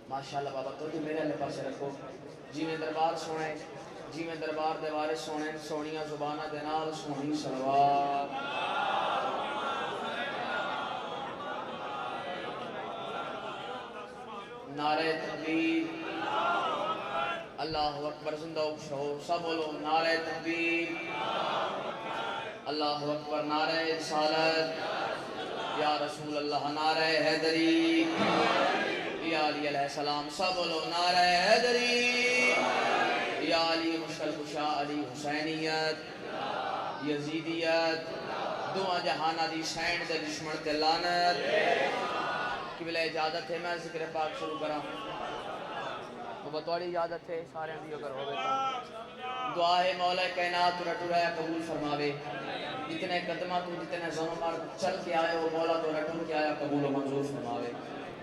ماشاءاللہ بابا تو میرے اللہ پاس رکھو جی میں دربار سونے جی میں دربار دے وارث سونے سونیاں زبانہ دے نال سونی صلوات نعرہ تکبیر اللہ اکبر زندہ شو سب بولو نعرہ تکبیر اللہ اکبر نعرہ رسالت یا رسول اللہ نعرہ حیدری یا علی علیہ السلام سب بولو نعرہ حیدری یا علی مشکل کشا علی حسینیت یزیدیت دعا جہانہ دی سینڈ دے دشمن تے لعنت قبلہ اجازت ہے میں ذکر پاک شروع کرا وہ بطوری اجازت ہے سارے اندھی اگر ہوئے تو دعا ہے مولا کائنات رٹو رہا قبول فرماوے جتنے قدمہ تو جتنے زمار چل کے آئے ہو مولا تو رٹو کے آیا قبول و منظور فرماوے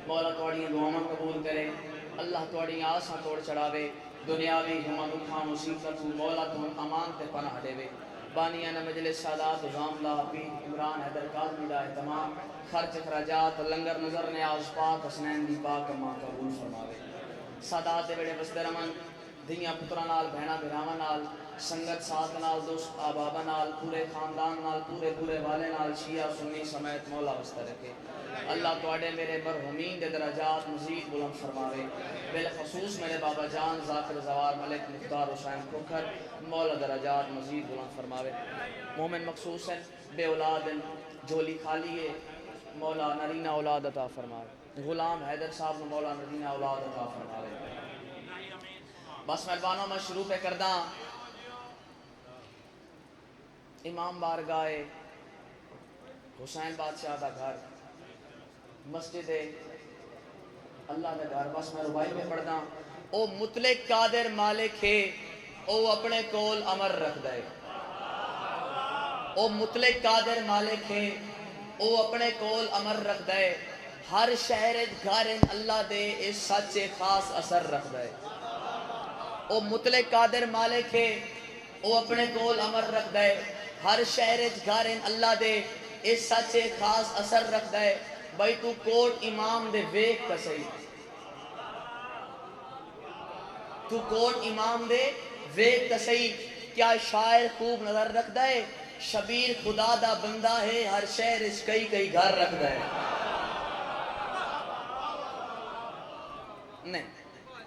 مولا توڑی دعاوں قبول کرے اللہ توڑی آساں توڑ چڑھاوے دنیاوی ہمہ دکھاں مصیبت مولا تو امان تے پناہ دے وے بانیانہ مجلس سادات غام لا پیر عمران حیدر کاظمی دا اہتمام خرچ اخراجات لنگر نظر نیاز پاک حسنین دی پاک ماں قبول فرماوے سادات دے بڑے بسدے رمن دھیاں پترہ نال بہنا بھراواں نال سنگت ساتھ نال دوست آبابا نال پورے خاندان نال پورے والے نال شیعہ سنی سمیت مولا بستہ رکھے اللہ توڑے میرے مرحومین دے درجات مزید بلند فرماوے بالخصوص میرے بابا جان ذاکر زوار ملک مختار حسین کھوکھر مولا درجات مزید بلند فرماوے مومن مخصوص ہیں بے اولاد جھولی خالی ہے مولا نرینہ اولاد عطا فرماوے غلام حیدر صاحب نے مولا نرینہ اولاد عطا فرماوے بس مہربانوں میں شروع پہ کردہ امام بارگاہ حسین بادشاہ دا گھر مسجد اللہ دا گھر بس میں ربائی میں پڑھدا او مطلق قادر مالک ہے او اپنے کول امر رکھ دے او مطلق قادر مالک ہے او اپنے کول امر رکھ دے ہر شہر گھر اللہ دے اس سچے خاص اثر رکھ دے او مطلق قادر مالک ہے او اپنے کول امر رکھ دے ہر شہر گھر اللہ دے اس سچے خاص اثر رکھ دے بھائی تو کوٹ امام دے ویک کا صحیح تو کوٹ امام دے ویک کا صحیح کیا شاعر خوب نظر رکھ دے شبیر خدا دا بندہ ہے ہر شہر اس کئی گھر رکھ دے نہیں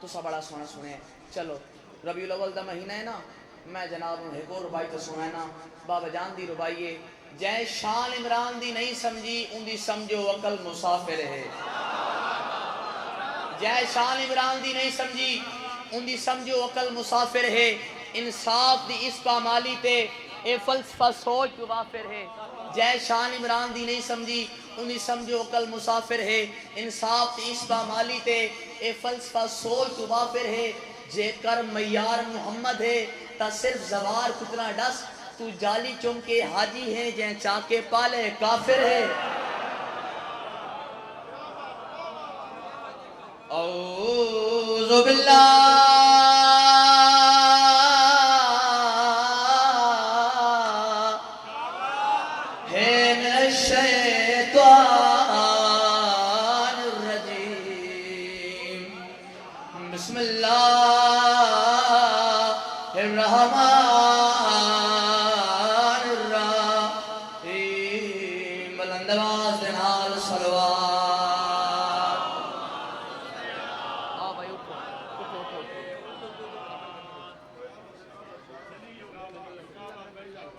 تو سب بڑا سونا سنے چلو ربیع الاول دا مہینہ ہے نا میں جناب ایک اور ربائی تو سنا ہے نا بابا جان دی ربائیے جائے شان عمران دی نہیں سمجھی ان دی سمجھو عقل مسافر ہے جائے شان عمران دی نہیں سمجھی ان دی سمجھو عقل مسافر ہے انصاف دی اس پامالی تے اے فلسفہ سوچ وافر ہے جائے شان عمران دی نہیں سمجھی ان دی سمجھو عقل مسافر ہے انصاف دی اس پامالی تے اے فلسفہ سوچ وافر ہے جے کر معیار محمد ہے تا صرف زوار کتنا ڈس تو جالی چونکے حاجی ہیں جہیں چاکے پالے کافر ہے اعوذ باللہ من الشیطان الرجیم بسم اللہ الرحمن الرحیم بلند آواز دے نال صلوات بھائی اٹھو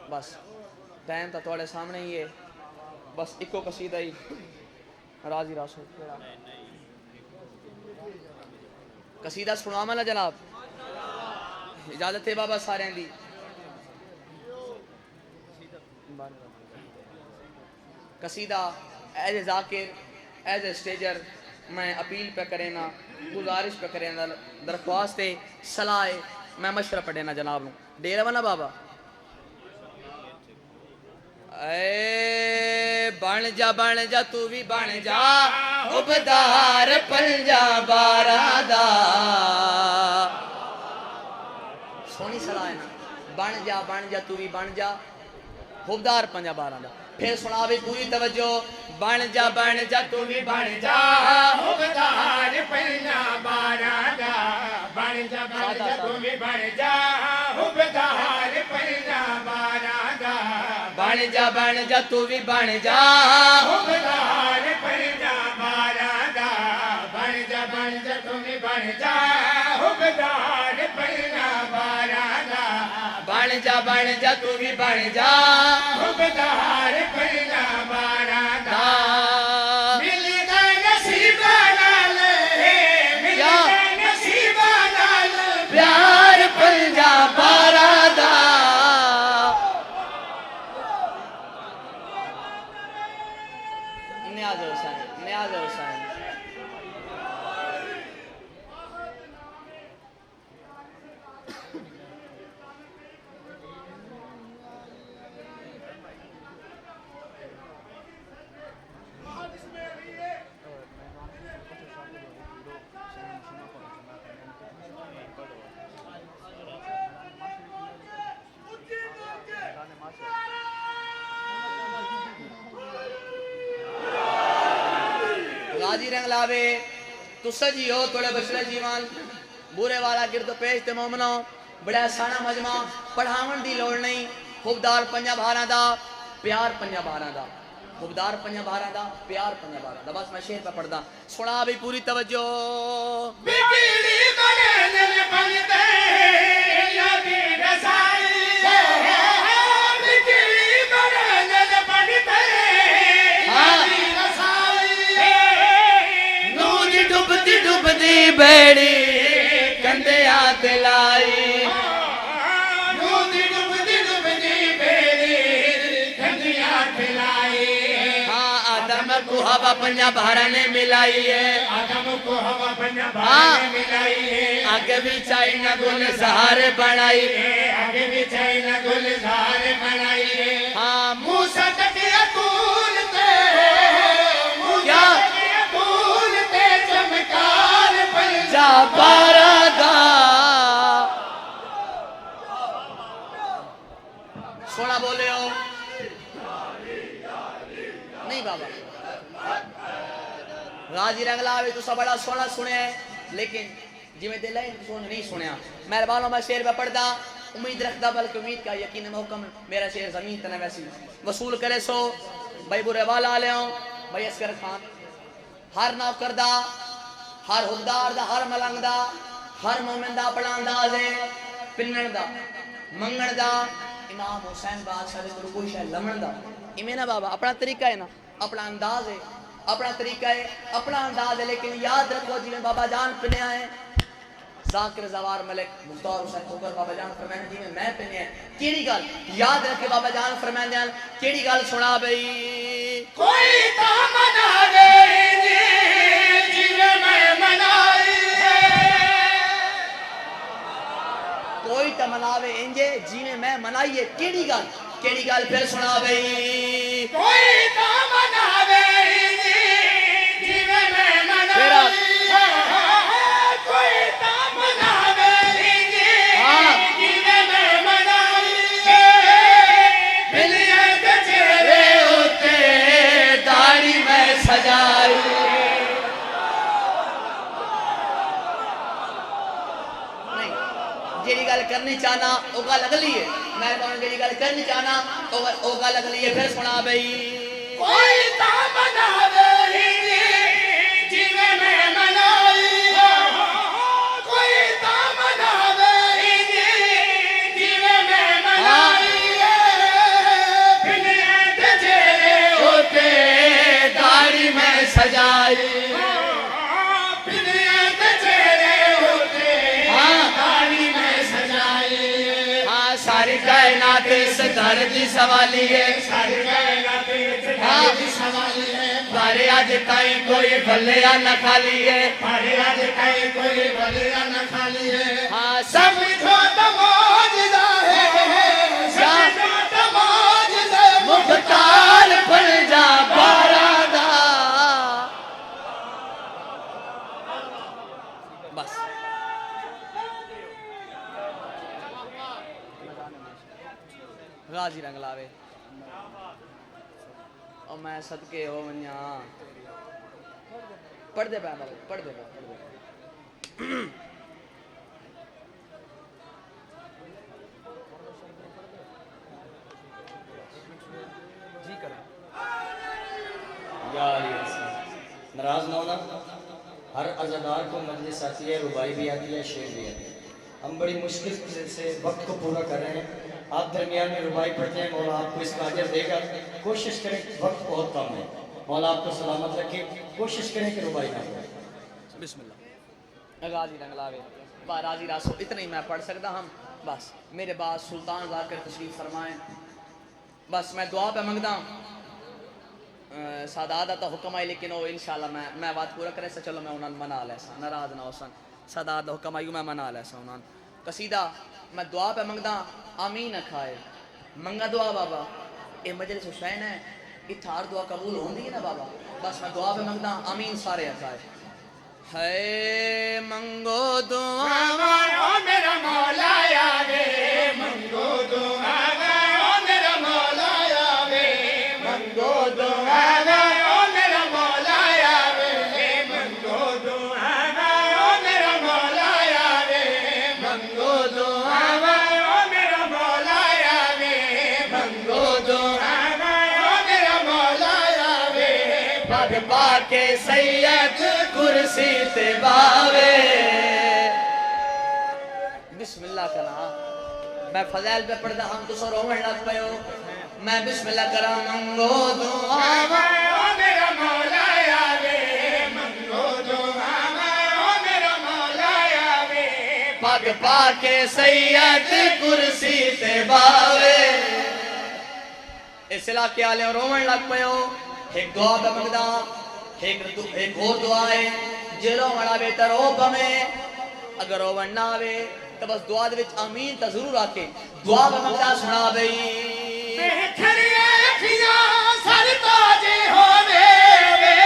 بس ٹائم تا توڑے سامنے ہی ہے بس ایکو قصیدہ ہی راضی راسو قصیدہ سناما نا جناب اجازت ہے بابا سارے دی قصیدہ as a Zakir as a اسٹیجر میں اپیل پہ کرے نا گزارش پہ کرے نا درخواست صلاح میں مشورہ پڑھے نا جناب نو ڈیرہ ونا بابا اے بن جا تو بھی بن جا عبدار پنجا بارہ دا سونی صلاح ہے نا بن جا تو بھی بن جا عبدار پنجا بارہ دا پھر سنا بھی پوری توجہ بن جا تو بھی بن جا حقدار پہنا بارادا بن جا تو بھی بن جا حقدار پہنا بارادا بن جا تو بھی بن جا حقدار پہنا بارادا بن جا تو بھی بن جا حقدار پہنا بارادا بن جا تو بھی بن جا حقدار پہنا بارادا پیار پنجا بارادا نیاز حسین غازی رنگ لاوے تو سجی ہو توڑے بشرے جیوان بورے والا گرد پیش تے مومنوں بڑا سانا مجمع پڑھاون دی لوڑ نہیں خوبدار پنجا بھاراں دا پیار پنجا بھاراں دا خوبدار پنجا بھاراں دا پیار پنجا بھاراں دا بس میں شعر پہ پڑھ دا سنا بھی پوری توجہ بکیلی بنن بنتے یادی رسائی بکیلی بنن بنتے یادی رسائی ڈبتی بیڑی کندے آت لائی ڈبتی بیڑی کندے آت لائی آدم کو ہوا پنجا بھارا نے ملائی ہے آدم کو ہوا پنجا بھارا نے ملائی ہے آگے بھی چاہینا گل زہار بنائی ہے آگے بھی چاہینا گل زہار بنائی ہے ہاں موسیٰ تکیہ کولتے کیا جا بارادا سونا بولے ہو نہیں بابا غازی رنگ لاوے تو سب بڑا سونا سنے ہیں لیکن جی میں دل ہے سونا نہیں سنیا مہربانوں میں شعر پہ پڑھدا امید رکھدا بلکہ امید کا یقین محکم میرا شعر زمین تنہ ویسی وصول کرے سو بھائی برے والا آلے ہوں بھائی اسکر خان ہر نوکر دا ہر حقدار دا ہر ملنگ دا ہر مومن دا اپنا انداز ہے پنن دا منگن دا امام حسین بادشاہ دے تو کوئی شاید لمن دا ایمیں نا بابا اپنا طریقہ ہے نا اپنا انداز ہے اپنا طریقہ ہے اپنا انداز ہے لیکن یاد رکھو جی میں بابا جان پنے آئے ذاکر زوار ملک مختار حسین خوکر بابا جان فرمائیں جی میں پنے آئے کیڑی گال یاد رکھے بابا جان فرمائیں دیان کیڑی گال سنا بھئی کوئی تامنا گئی جی میں منائی کوئی تمناوے انجے جی میں منائیے کیڑی گال پھر سنا بھئی کوئی تامنا گئی جی میں منائی کوئی تامنا گئی جی میں منائی بلیت چہرے ہوتے داڑھی میں سجائی جیڑی گل کرنی چاہنا او گل اگلی ہے مہربان جیڑی گل کرنی چاہنا او گل اگلی ہے پھر سنا بھئی کوئی تامنا گئی جی میں منائی کوئی تامنا گئی جی میں منائی بلیت چہرے ہوتے داڑھی میں سجائی بلیت چہرے ہوتے داڑھی میں سجائی ہاں ساری کائنات اس دھرتی کی سوالی ہے ساری کائنات اس دھرتی کی سوالی ہے بارے آج تائیں کوئی بھلیا نہ کھالی ہے بارے آج تائیں کوئی بھلیا نہ کھالی ہے ہاں سمجھو تو معجزہ ہے سمجھو تو معجزہ ہے مختار پنجا بارادا بس غازی رنگ لاوے اور میں صدقے ہو ونیاں پڑھ دے پہ پڑھ دے جی کریں یا علی ناراض نہ ہونا. ہر عزادار کو مجلس آتی ہے، ربائی بھی آتی ہے، شعر بھی آتی ہے. ہم بڑی مشکل سے وقت کو پورا کر رہے ہیں. آپ درمیان میں ربائی پڑھتے ہیں، مولا آپ کو اس کا اجر دے گا. کوشش کریں، وقت بہت کم ہے. مولا آپ کو سلامت رکھے. کوشش کریں کہ ربائی نہ پڑھیں. بسم اللہ. غازی رنگلاوے با راضی راسو اتنا ہی میں پڑھ سکتا ہم. بس میرے بعد سلطان ذاکر تشریف فرمائیں. بس میں دعا پہ منگتا ہوں. سادات دا حکم آئی لیکن وہ انشاءاللہ میں بات پورا کرے سے چلو میں انہوں نے منا لے سا ناراض نہ ہو سن. سادات دا حکم آئی میں منا لے سا انہوں قصیدہ میں دعا پہ منگتا آمین کھائے منگا دعا بابا. یہ مجلس حسین ہے اتھار دعا قبول ہوندی ہے نا بابا. بس میں دعا پہ منگتا آمین سارے کھائے. ہے منگو دعا او میرا مولا آوے منگو دعا او میرا مولا آوے منگو دعا او میرا مولا آوے منگو دعا او میرا مولا آوے منگو دعا او میرا مولا آوے منگو دعا او میرا مولا آوے پگ پا کے سید کرسی تے باوے. بسم اللہ کرا میں فضائل پہ پڑھتا ہم تو سو رومن لگ پہ ہو. میں بسم اللہ کرا منگو دعا او میرا مولا آوے منگو دعا او میرا مولا آوے پگ پا کے سید کرسی تے باوے. اس علاقے والے رومن لگ پہ ہو. ایک دعا پہ منگتا ایک اور دعا ہے جے رومن آوے تا رو پمیں اگر رومن نہ آوے تو بس دعا دے وچ آمین تا ضرور آکے دعا پہ منگتا سنا بھئی. کھڑیے کھیا سر تاجے ہووے وے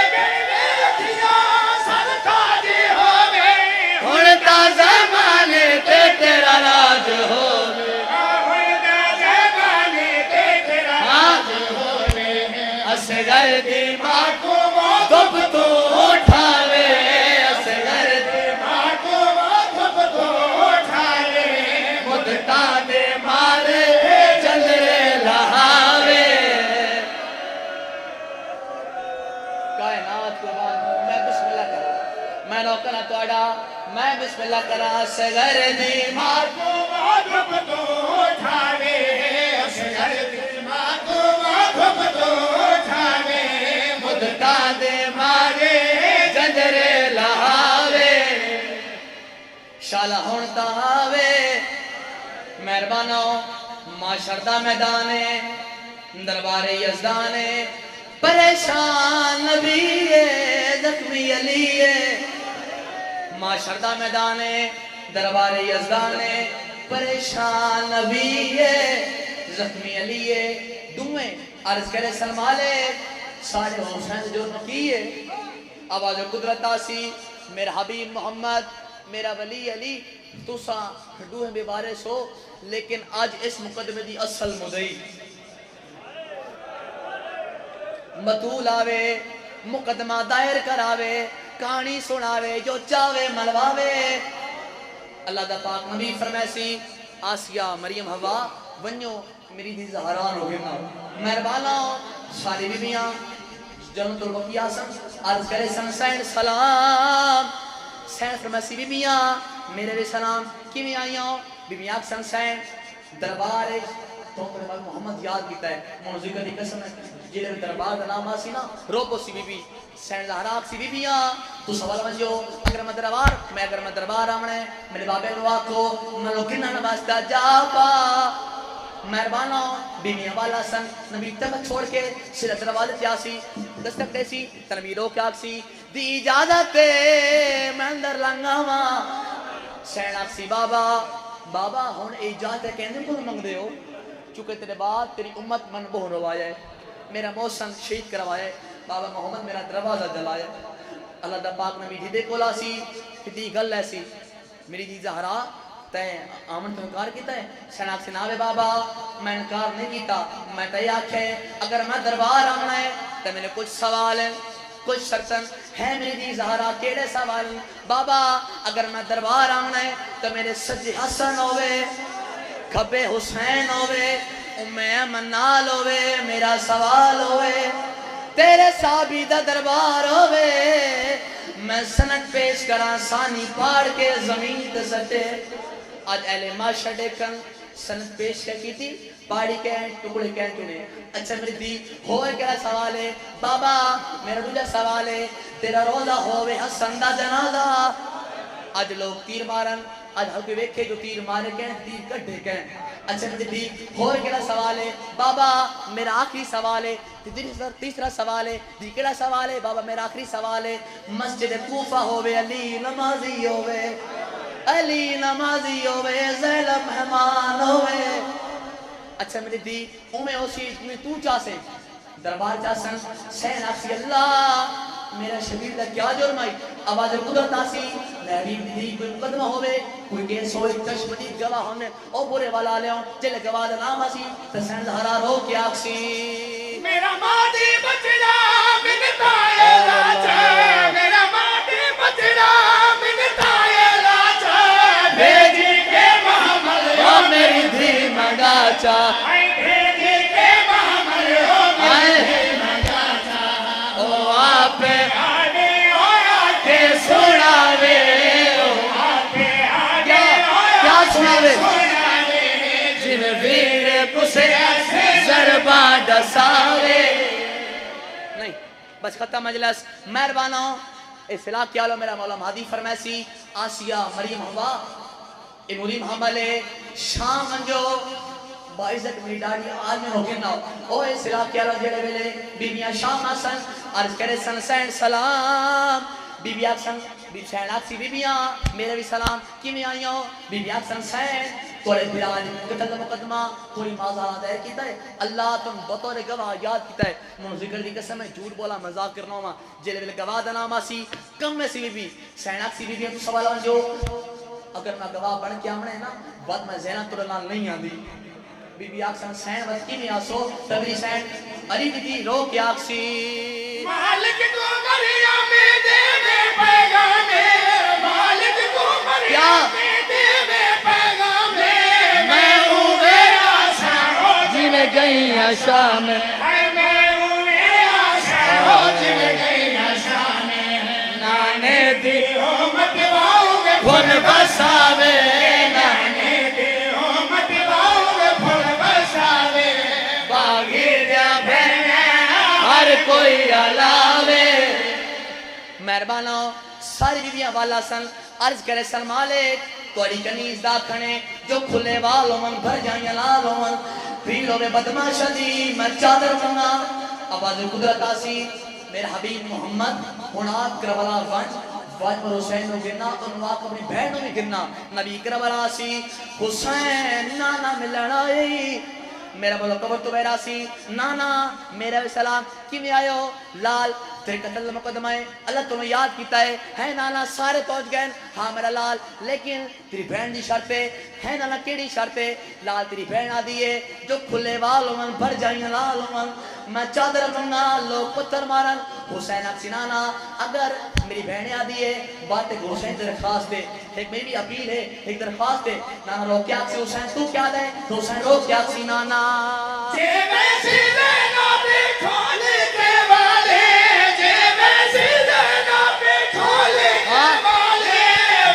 کھیا سر تاجے ہووے ہن تا زمانے تے تیرا راج ہووے ہن دا زمانے تے تیرا راج ہووے اصغر دی ماں کو دب تو اٹھاوے اصغر دی ماں کو دھپ تو اٹھاوے مدتا دے مارے چندرے لہاوے. کائنات کو میں بسم اللہ کرا میں نوکرہ توڑا میں بسم اللہ کرا اصغر دی ماں کو دھپ تو اٹھاوے اصغر دی ماں کو دھپ تو اٹھاوے مدتا دے مارے چندرے لہاوے. شالا ہون تاوے مہربانو معاشر دا میدانے دربار یزدانے پریشان نبی زخمی علی معاشر دا میدانے دربار یزدانے پریشان نبی زخمی علی دوئیں عرض کرے سلمالے سارے حسین جو نکیے آواز قدرت آسی میرا حبیب محمد میرا ولی علی تو سا دوہیں بے وارث ہو لیکن آج اس مقدمے دی اصل مدعی مطول آوے مقدمہ دائر کراوے کہانی سناوے جو چاوے ملواوے. اللہ دا پاک نبی فرمیسی آسیہ مریم حوا ونیو میری دی زہران ہو گئے مہربانا ساری بیبیاں جنت البقیہ سن عرض کرے سنسین سلام. سین فرمیسی بیبیاں میرے بھی سلام کی میں آئی ہوں بیبیاں سنسین دربار تو محمد یاد کیتا ہے موزیقہ دی قسم ہے جیلے دربار کا نام آسی نا روپو سی بی بی سین زہراب سی بیبیاں تو سوال مجھو اگر میں دربار آمنے میرے بابے لو آکھو میں لو گنہ نباستا جا پا. مہربانہ بیویاں والا سن نبی تک چھوڑ کے سلت روالت یاسی دستک دیسی تنبی رو کیا کسی دی اجازت میں اندر لنگاما سین آکسی بابا ہون اجازت کہنے کو منگ دے ہو چونکہ تیرے بعد تیری امت من بہن روایا ہے میرا موسم شہید کروایا ہے بابا محمد میرا دروازہ جلایا. اللہ دا پاک نبی جدے کولا سی کتی گل ایسی میری جی زہرا تے آمن تو انکار کیتا ہے سناک سے ناوے بابا میں انکار نہیں کیتا میں تے آکھے اگر میں دربار آمنا ہے تو میں نے کچھ سوال ہے کچھ شرطن ہے میری دی زہرا کیڑے سوال بابا اگر میں دربار آنا ہے تو میرے سجے حسن ہوئے کھبے حسین ہوئے میں منال ہوئے میرا سوال ہوئے تیرے صحابی دا دربار ہوئے میں سنت پیش کرا سانی پاڑ کے زمین تے سٹے آج اہل معاشر دیکھن سنت پیش کی تھی پاڑی کہیں ٹکڑے کہیں تُنے اچھا میری دی ہوئے کیا سوال ہے بابا میرا دوجہ سوال ہے تیرا روزہ ہوئے حسن دا جنازہ آج لوگ تیر مارن آج ہر کوئی ویکھے جو تیر مارے کہیں تیر کٹھے کہیں اچھا میری دی ہوئے کیا سوال ہے بابا میرا آخری سوال ہے تیسرا سوال ہے دی کیا سوال ہے بابا میرا آخری سوال ہے مسجد کوفہ ہوئے علی نمازی ہوئے علی نمازی ہوئے زینب مہمان ہوئے اچھا میری دی اومیں اسی میں تو چاہسیں دربار چاہسن سین آفسی اللہ میرا شبیر دا کیا جرمائی آواز قدرت آسی نبی دی کوئی مقدمہ ہوئے کوئی کیس ہوئے تشمدی گواہ ہونے او برے والا لے ہوں جلے گواہ دا نام آسی تسین دھارا رو کی آکسی میرا مادی بچڑا منتا ہے لاچا میرا مادی بچڑا منتا ہے لاچا بھیجی کے محمل او میری دی مگا چاہ بھیجی کے محمل ہو میری دی مگا چاہ او آپ آنے آیا کے سناوے آتے آگے کیا سناوے سناوے جن ویر کسے ضرباں ڈساوے نہیں بس ختم مجلس مہربانوں اصلاح کیا لو میرا مولا مہدی فرمیسی آسیہ مریم ہوا اموری محملے شام منجو باعزت میری ڈاڑی آج میں ہو گرنا او اصلاح کیا لو جیڑے ویلے بیبیاں شام آسن عرض کرے سن سین سلام بیبی آکسن سین آکسی بیبیاں میرے بھی سلام کی میں آئی ہوں بیبی آکسن سین توڑے بھیران قتل مقدمہ کوئی مازہ دائر کیتا ہے اللہ تم بطور گواہ یاد کیتا ہے منو ذکر دی قسم ہے جھوٹ بولا مذاق کرنا ہوں جیلے ویلے گواہ دنام آسی کم میں سی بیبی سین آکسی بیبیاں تو سوال جو اگر میں گواہ بڑھ کے آمنے نا بعد میں زینہ ترلال نہیں آن دی بی بی آکسان سین وقت کی میں آسو تبری سین علی دی رو کی آکسی مالک تو مریم دے میں پیغام مالک تو مریم دے میں پیغام میں ہوئے آشا جی میں گئی شام میں ہوئے آشا جی میں گئی شام نانے دی مت واؤ گے کھن بساوے نانے دی مت واؤ گے پھل بساوے باغی دیا بہنے ہر کوئی علاوے مہربانوں ساری بیبیاں والا سن عرض کرے سن مالک توڑی کنیز دا کھنے جو کھلے والوں من بھر جائیں لالوں من بھیڑوں میں بدماشا دی میں چادر منگا آواز قدرت آسی میرے حبیب محمد ہنات کربلا ونج واج پر حسین ہو گرنا انواق اپنی بہنوں میں گرنا نبی کربلا سی حسین نانا ملڑائی میرا بولو قبر تو بیرا سی نانا میرا سلام کی میں آئے ہو لال تیرے قتل مقدمہ ہے اللہ تمہیں یاد کیتا ہے نانا سارے پہنچ گئے ہاں میرا لال لیکن تیری بہن دی شرط ہے نانا کیڑی شرط ہے لال تیری بہن آ دیئے جو کھلے والوں من بھر جائیں لالوں من میں چادر منگا لوگ پتر مارن حسین اکسی نانا اگر میری بہنیں آ دیئے باتیں کو حسین درخواست دے ایک میری اپیل ہے ایک درخواست دے نانا رو کیا اکسی حسین تو کیا دے تو حسین رو کیا اکسی نانا جے میں سیدنا پہ کھولے کے والے جے میں سیدنا پہ کھولے کے والے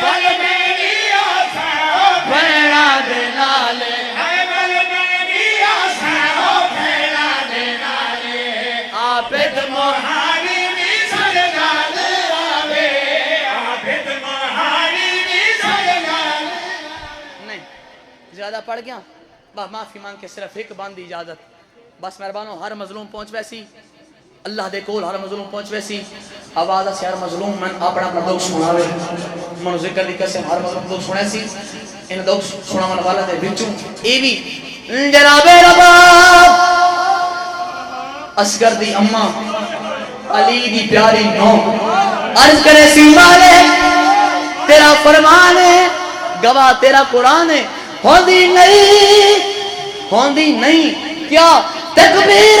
بل میری آسا بھیڑا دے نالے اے بل میری آسا بھیڑا دے نالے آپت مہاری بھی سرگال آوے آپت مہاری بھی سرگال نہیں زیادہ پڑھ گیا معافی مانگ کے صرف ایک باندھی اجازت بس مہربانوں ہر مظلوم پہنچ ویسی اللہ دے کول ہر مظلوم پہنچ ویسی آواز سے ہر مظلوم من اپنا اپنا دوک سناوے منو ذکر دی قسم ہر مظلوم دوک سنے سی ان دوک سناون والا دے بچوں اے بھی جناب رباب اصغر دی اماں علی دی پیاری نو عرض کرے سی والے تیرا فرمان ہے گواہ تیرا قرآن ہے ہوندی نہیں کیا تکبیر